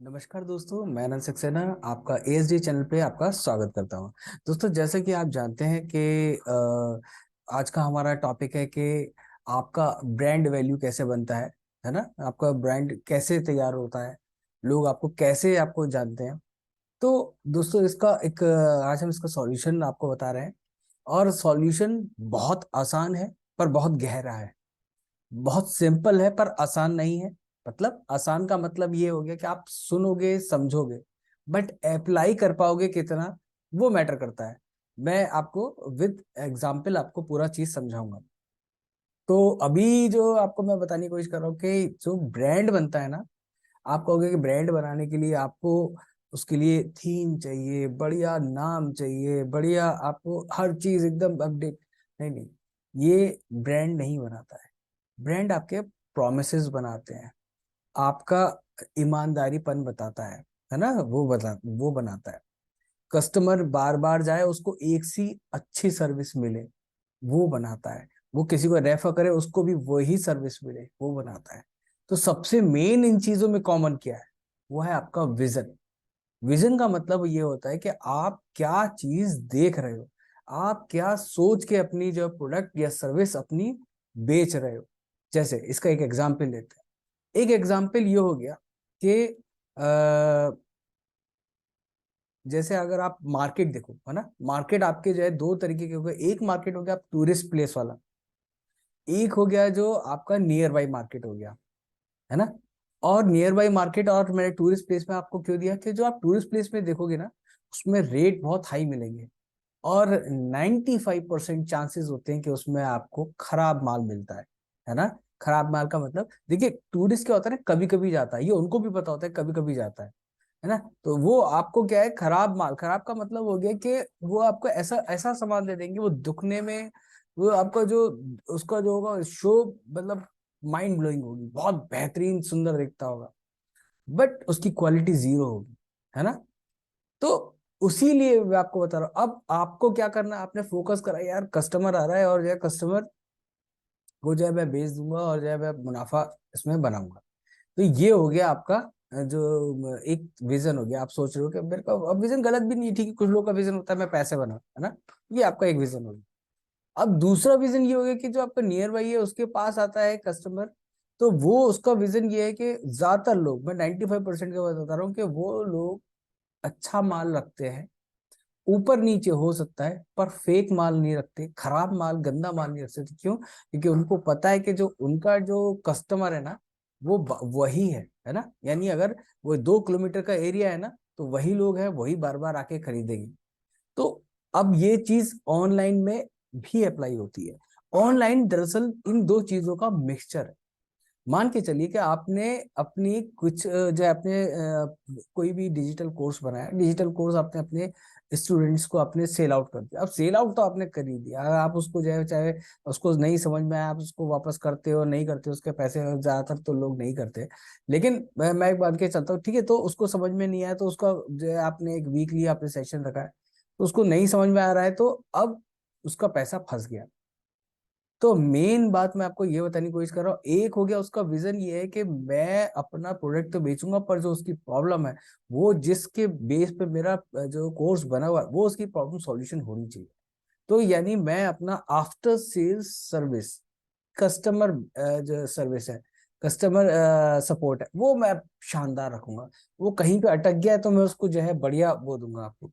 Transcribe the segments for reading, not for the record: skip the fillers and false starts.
नमस्कार दोस्तों, मैं अनंत सक्सेना आपका एएसडी चैनल पे आपका स्वागत करता हूँ। दोस्तों, जैसे कि आप जानते हैं कि आज का हमारा टॉपिक है कि आपका ब्रांड वैल्यू कैसे बनता है ना। आपका ब्रांड कैसे तैयार होता है, लोग आपको कैसे आपको जानते हैं। तो दोस्तों, इसका एक आज हम इसका सॉल्यूशन आपको बता रहे हैं। और सॉल्यूशन बहुत आसान है पर बहुत गहरा है। बहुत सिंपल है पर आसान नहीं है। मतलब आसान का मतलब ये हो गया कि आप सुनोगे समझोगे, बट अप्लाई कर पाओगे कितना, वो मैटर करता है। मैं आपको विद एग्जाम्पल आपको पूरा चीज समझाऊंगा। तो अभी जो आपको मैं बताने की कोशिश कर रहा हूँ कि जो ब्रांड बनता है ना, आप कहोगे कि ब्रांड बनाने के लिए आपको उसके लिए थीम चाहिए, बढ़िया नाम चाहिए, बढ़िया आपको हर चीज एकदम अपडेट। नहीं नहीं, ये ब्रांड नहीं बनाता है। ब्रांड आपके प्रोमिसेस बनाते हैं, आपका ईमानदारीपन बताता है ना। वो बनाता है। कस्टमर बार बार जाए, उसको एक सी अच्छी सर्विस मिले, वो बनाता है। वो किसी को रेफर करे, उसको भी वही सर्विस मिले, वो बनाता है। तो सबसे मेन इन चीजों में कॉमन क्या है? वो है आपका विजन। विजन का मतलब ये होता है कि आप क्या चीज देख रहे हो, आप क्या सोच के अपनी जो प्रोडक्ट या सर्विस अपनी बेच रहे हो। जैसे इसका एक एग्जाम्पल लेते हैं। एक एग्जाम्पल ये हो गया कि जैसे अगर आप मार्केट देखो, है ना। मार्केट आपके जो है दो तरीके के हो गए। एक मार्केट हो गया आप टूरिस्ट प्लेस वाला, एक हो गया जो आपका नियर बाई मार्केट हो गया, है ना। और नियर बाई मार्केट और मैंने टूरिस्ट प्लेस में आपको क्यों दिया कि जो आप टूरिस्ट प्लेस में देखोगे ना, उसमें रेट बहुत हाई मिलेंगे। और 95% चांसेस होते हैं कि उसमें आपको खराब माल मिलता है ना। खराब माल का मतलब देखिए, टूरिस्ट क्या होता है ना, कभी कभी जाता है, ये उनको भी पता होता है, कभी कभी जाता है ना। तो वो आपको क्या है, खराब माल, खराब का मतलब हो गया कि वो आपको ऐसा ऐसा सामान दे देंगे, वो दुखने में, वो आपका जो उसका जो होगा शो, मतलब माइंड ब्लोइंग होगी, बहुत बेहतरीन सुंदर दिखता होगा, बट उसकी क्वालिटी जीरो होगी, है ना। तो उसी लिए मैं आपको बता रहा हूँ। अब आपको क्या करना है, आपने फोकस करा यार, कस्टमर आ रहा है और जो है कस्टमर को जो है मैं बेच दूंगा और जो है मैं मुनाफा इसमें बनाऊंगा। तो ये हो गया आपका जो एक विजन हो गया। आप सोच रहे हो कि मेरे को अब विजन गलत भी नहीं है, ठीक है, कुछ लोगों का विजन होता है मैं पैसे बनाऊं, है ना। ये आपका एक विजन हो गया। अब दूसरा विजन ये हो गया कि जो आपका नियर बाई है उसके पास आता है कस्टमर, तो वो उसका विजन ये है कि ज्यादातर लोग, मैं 95% का बता रहा हूँ कि वो लोग अच्छा माल रखते हैं, ऊपर नीचे हो सकता है, पर फेक माल नहीं रखते, खराब माल गंदा माल नहीं रख सकते। क्यों? क्योंकि उनको पता है कि जो उनका जो कस्टमर है ना, वो वही है ना। यानी अगर वो 2 किलोमीटर का एरिया है ना, तो वही लोग हैं, वही बार बार आके खरीदेंगे। तो अब ये चीज ऑनलाइन में भी अप्लाई होती है। ऑनलाइन दरअसल इन दो चीजों का मिक्सचर है। मान के चलिए कि आपने अपनी कुछ जो है अपने कोई भी डिजिटल कोर्स बनाया, डिजिटल कोर्स आपने अपने स्टूडेंट्स को आपने सेल आउट कर दिया। अब सेल आउट तो आपने कर ही दिया, अगर आप उसको जो है, चाहे उसको नहीं समझ में आया, आप उसको वापस करते हो नहीं करते, उसके पैसे ज्यादातर तो लोग नहीं करते। लेकिन मैं एक बात के चलता हूँ, ठीक है, तो उसको समझ में नहीं आया तो उसका जो है आपने एक वीकली आपने सेशन रखा है, तो उसको नहीं समझ में आ रहा है, तो अब उसका पैसा फंस गया। तो मेन बात मैं आपको ये बताने की कोशिश कर रहा हूँ, एक हो गया उसका विजन ये है कि मैं अपना प्रोडक्ट तो बेचूंगा, पर जो उसकी प्रॉब्लम है, वो जिसके बेस पे मेरा जो कोर्स बना हुआ है, वो उसकी प्रॉब्लम सॉल्यूशन होनी चाहिए। तो यानी मैं अपना आफ्टर सेल्स सर्विस, कस्टमर जो सर्विस है, कस्टमर सपोर्ट है, वो मैं शानदार रखूंगा। वो कहीं पे अटक गया है तो मैं उसको जो है बढ़िया वो दूंगा आपको।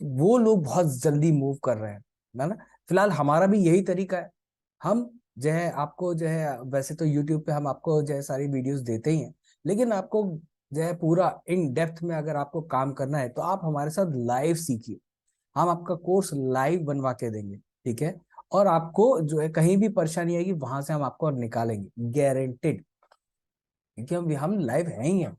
वो लोग बहुत जल्दी मूव कर रहे हैं, है ना। फिलहाल हमारा भी यही तरीका है। हम जो है आपको जो है, वैसे तो यूट्यूब पे हम आपको जो है सारी वीडियोस देते ही हैं, लेकिन आपको जो है पूरा इन डेप्थ में अगर आपको काम करना है तो आप हमारे साथ लाइव सीखिए। हम आपका कोर्स लाइव बनवा के देंगे, ठीक है। और आपको जो है कहीं भी परेशानी आएगी वहां से हम आपको निकालेंगे, गारंटेड, क्योंकि हम लाइव हैं ही हैं,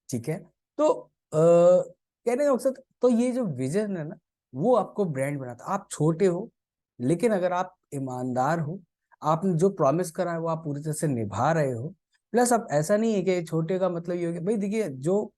ठीक है। तो कहने का मकसद, तो ये जो विजन है ना, वो आपको ब्रांड बनाता है। आप छोटे हो, लेकिन अगर आप ईमानदार हो, आपने जो प्रॉमिस करा है वो आप पूरी तरह से निभा रहे हो। प्लस आप ऐसा नहीं है कि छोटे का मतलब ये हो गया भाई, देखिए जो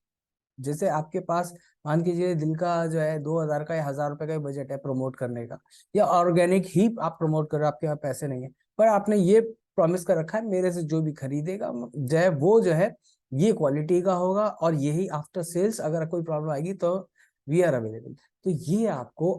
जैसे आपके पास मान कीजिए दिल का जो है 2,000 का या 1,000 रुपए का बजट है प्रमोट करने का, या ऑर्गेनिक ही आप प्रमोट कर रहे हो, आपके पास पैसे नहीं है, पर आपने ये प्रॉमिस कर रखा है मेरे से जो भी खरीदेगा जो है वो जो है ये क्वालिटी का होगा, और यही आफ्टर सेल्स अगर कोई प्रॉब्लम आएगी तो वी आर अवेलेबल। तो ये आपको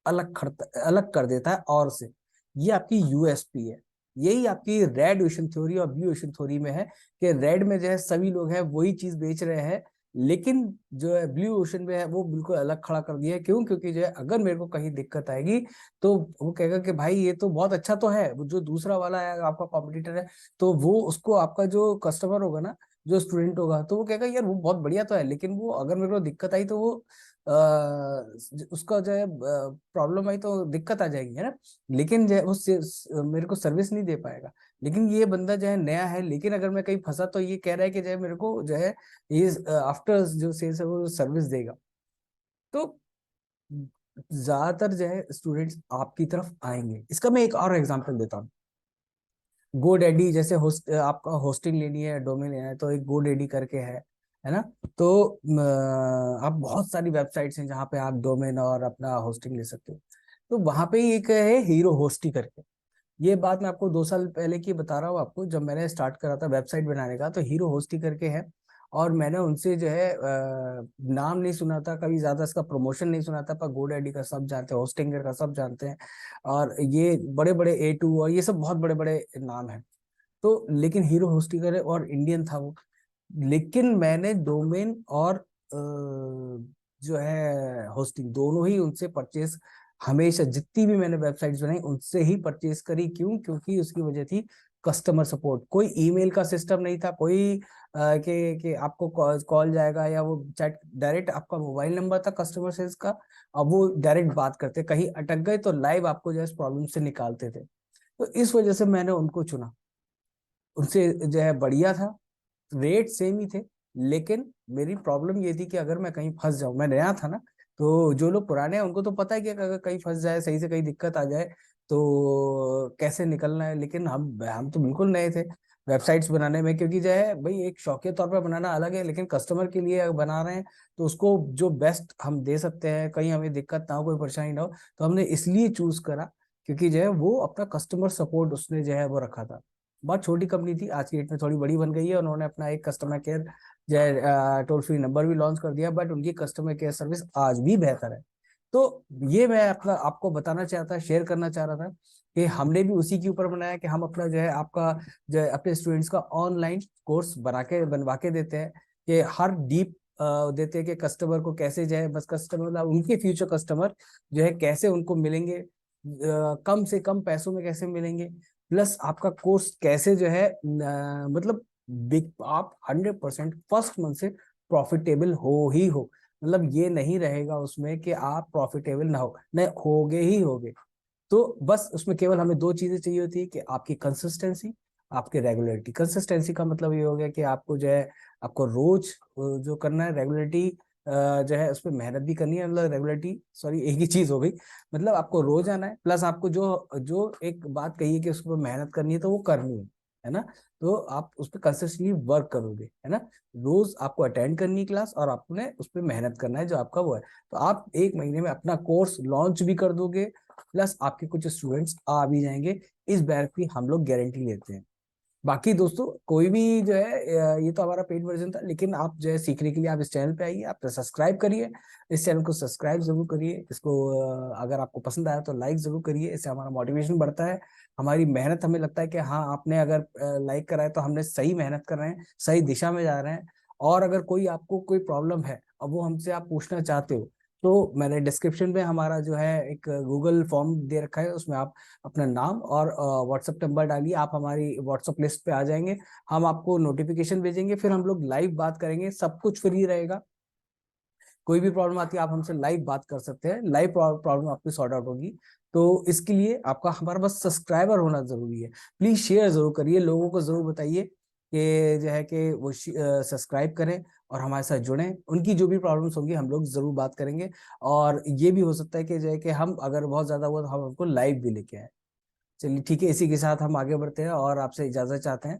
अलग कर देता है और से। ये आपकी यूएसपी है। यही आपकी रेड ओशन थ्योरी और ब्लू ओशन थ्योरी में है कि रेड में जो है सभी लोग हैं वही चीज बेच रहे हैं, लेकिन जो है ब्लू ओशन में है वो बिल्कुल अलग खड़ा कर दिया है। क्यों? क्योंकि जो है अगर मेरे को कहीं दिक्कत आएगी तो वो कहेगा कि भाई ये तो बहुत अच्छा तो है, वो जो दूसरा वाला है आपका कॉम्पिटिटर है, तो वो उसको आपका जो कस्टमर होगा ना, जो स्टूडेंट होगा, तो वो कहेगा यार वो बहुत बढ़िया तो है, लेकिन वो अगर मेरे को दिक्कत आई तो वो उसका जो है प्रॉब्लम आई तो दिक्कत आ जाएगी, है ना। लेकिन जो है वो मेरे को सर्विस नहीं दे पाएगा। लेकिन ये बंदा जो है नया है, लेकिन अगर मैं कहीं फंसा तो ये कह रहा है कि जो है मेरे को जो है ये आफ्टर जो सेल्स है वो सर्विस देगा। तो ज्यादातर जो है स्टूडेंट्स आपकी तरफ आएंगे। इसका मैं एक और एग्जांपल देता हूँ। GoDaddy जैसे आपका होस्टिंग लेनी है, डोमेन लेना है, तो एक GoDaddy करके है ना। तो आप बहुत सारी वेबसाइट्स हैं जहाँ पे आप डोमेन और अपना होस्टिंग ले सकते हो। तो वहां पे ही एक है हीरो होस्टी करके। ये बात मैं आपको 2 साल पहले की बता रहा हूँ आपको, जब मैंने स्टार्ट करा था वेबसाइट बनाने का, तो हीरो होस्टी करके है। और मैंने उनसे जो है नाम नहीं सुना था कभी, ज्यादा इसका प्रमोशन नहीं सुना था, पर GoDaddy का सब जानते हैं, होस्टिंगर का सब जानते हैं, और ये बड़े बड़े A2 और ये सब बहुत बड़े बड़े नाम हैं। तो लेकिन हीरो होस्टिंगर है और इंडियन था वो। लेकिन मैंने डोमेन और जो है होस्टिंग दोनों ही उनसे परचेज, हमेशा जितनी भी मैंने वेबसाइट्स बनाई उनसे ही परचेज करी। क्यों? क्योंकि उसकी वजह थी कस्टमर सपोर्ट। कोई ईमेल का सिस्टम नहीं था, कोई कि आपको कॉल जाएगा या वो चैट, डायरेक्ट आपका मोबाइल नंबर था कस्टमर सर्विस का। अब वो डायरेक्ट बात करते, कहीं अटक गए तो लाइव आपको जो है प्रॉब्लम से निकालते थे। तो इस वजह से मैंने उनको चुना। उनसे जो है बढ़िया था, रेट सेम ही थे। लेकिन मेरी प्रॉब्लम ये थी कि अगर मैं कहीं फंस जाऊं, मैं नया था ना, तो जो लोग पुराने हैं उनको तो पता है कि अगर कहीं फंस जाए, सही से कहीं दिक्कत आ जाए तो कैसे निकलना है। लेकिन हम तो बिल्कुल नए थे वेबसाइट्स बनाने में, क्योंकि जो है भाई एक शौकिया तौर पर बनाना अलग है, लेकिन कस्टमर के लिए अगर बना रहे हैं तो उसको जो बेस्ट हम दे सकते हैं, कहीं हमें दिक्कत ना हो, कोई परेशानी ना हो, तो हमने इसलिए चूज करा क्योंकि जो है वो अपना कस्टमर सपोर्ट उसने जो है वो रखा था। बहुत छोटी कंपनी थी, आज की डेट में थोड़ी बड़ी बन गई है। उन्होंने अपना एक कस्टमर केयर जो टोल फ्री नंबर भी लॉन्च कर दिया, बट उनकी कस्टमर केयर सर्विस आज भी बेहतर है। तो ये मैं अपना आपको बताना चाहता, शेयर करना चाह रहा था कि हमने भी उसी के ऊपर बनाया कि हम अपना जो है आपका जो है अपने स्टूडेंट्स का ऑनलाइन कोर्स बनवा के देते हैं, कि हर डीप देते हैं कि कस्टमर को कैसे जो है, बस कस्टमर मतलब उनके फ्यूचर कस्टमर जो है कैसे उनको मिलेंगे, कम से कम पैसों में कैसे मिलेंगे, प्लस आपका कोर्स कैसे जो है मतलब बिग आप 100% फर्स्ट मंथ से प्रॉफिटेबल हो ही हो। मतलब ये नहीं रहेगा उसमें कि आप प्रॉफिटेबल ना हो, नहीं होगे ही होगे। तो बस उसमें केवल हमें 2 चीजें चाहिए होती है कि आपकी कंसिस्टेंसी, आपकी रेगुलरिटी। कंसिस्टेंसी का मतलब ये हो गया कि आपको जो है आपको रोज जो करना है, रेगुलरिटी जो है उस पर मेहनत भी करनी है। मतलब रेगुलरिटी, सॉरी, एक ही चीज हो गई। मतलब आपको रोज आना है, प्लस आपको जो जो एक बात कही है कि उसको मेहनत करनी है तो वो करनी है ना। तो आप उस पर कंसिस्टेंटली वर्क करोगे, है ना। रोज आपको अटेंड करनी है क्लास, और आपने उस पर मेहनत करना है जो आपका वो है। तो आप 1 महीने में अपना कोर्स लॉन्च भी कर दोगे, प्लस आपके कुछ स्टूडेंट्स आ भी जाएंगे। इस बार की हम लोग गारंटी लेते हैं। बाकी दोस्तों कोई भी जो है ये तो हमारा पेड वर्जन था, लेकिन आप जो है सीखने के लिए आप इस चैनल पे आइए, आप सब्सक्राइब करिए। इस चैनल को सब्सक्राइब जरूर करिए इसको। अगर आपको पसंद आया तो लाइक जरूर करिए, इससे हमारा मोटिवेशन बढ़ता है। हमारी मेहनत, हमें लगता है कि हाँ आपने अगर लाइक करा है तो हमने सही मेहनत कर रहे हैं, सही दिशा में जा रहे हैं। और अगर कोई आपको कोई प्रॉब्लम है और वो हमसे आप पूछना चाहते हो, तो मैंने डिस्क्रिप्शन में हमारा जो है एक गूगल फॉर्म दे रखा है, उसमें आप अपना नाम और व्हाट्सएप नंबर डालिए, आप हमारी व्हाट्सएप लिस्ट पे आ जाएंगे। हम आपको नोटिफिकेशन भेजेंगे, फिर हम लोग लाइव बात करेंगे, सब कुछ फ्री रहेगा। कोई भी प्रॉब्लम आती है आप हमसे लाइव बात कर सकते हैं, लाइव प्रॉब्लम आपकी सॉर्ट आउट होगी। तो इसके लिए आपका हमारा बस सब्सक्राइबर होना जरूरी है। प्लीज शेयर जरूर करिए, लोगों को जरूर बताइए कि जो है कि वो सब्सक्राइब करें और हमारे साथ जुड़ें। उनकी जो भी प्रॉब्लम्स होंगी हम लोग जरूर बात करेंगे। और ये भी हो सकता है कि जो है कि हम अगर बहुत ज्यादा हुआ तो हम उनको लाइव भी लेके आए। चलिए ठीक है, इसी के साथ हम आगे बढ़ते हैं और आपसे इजाजत चाहते हैं।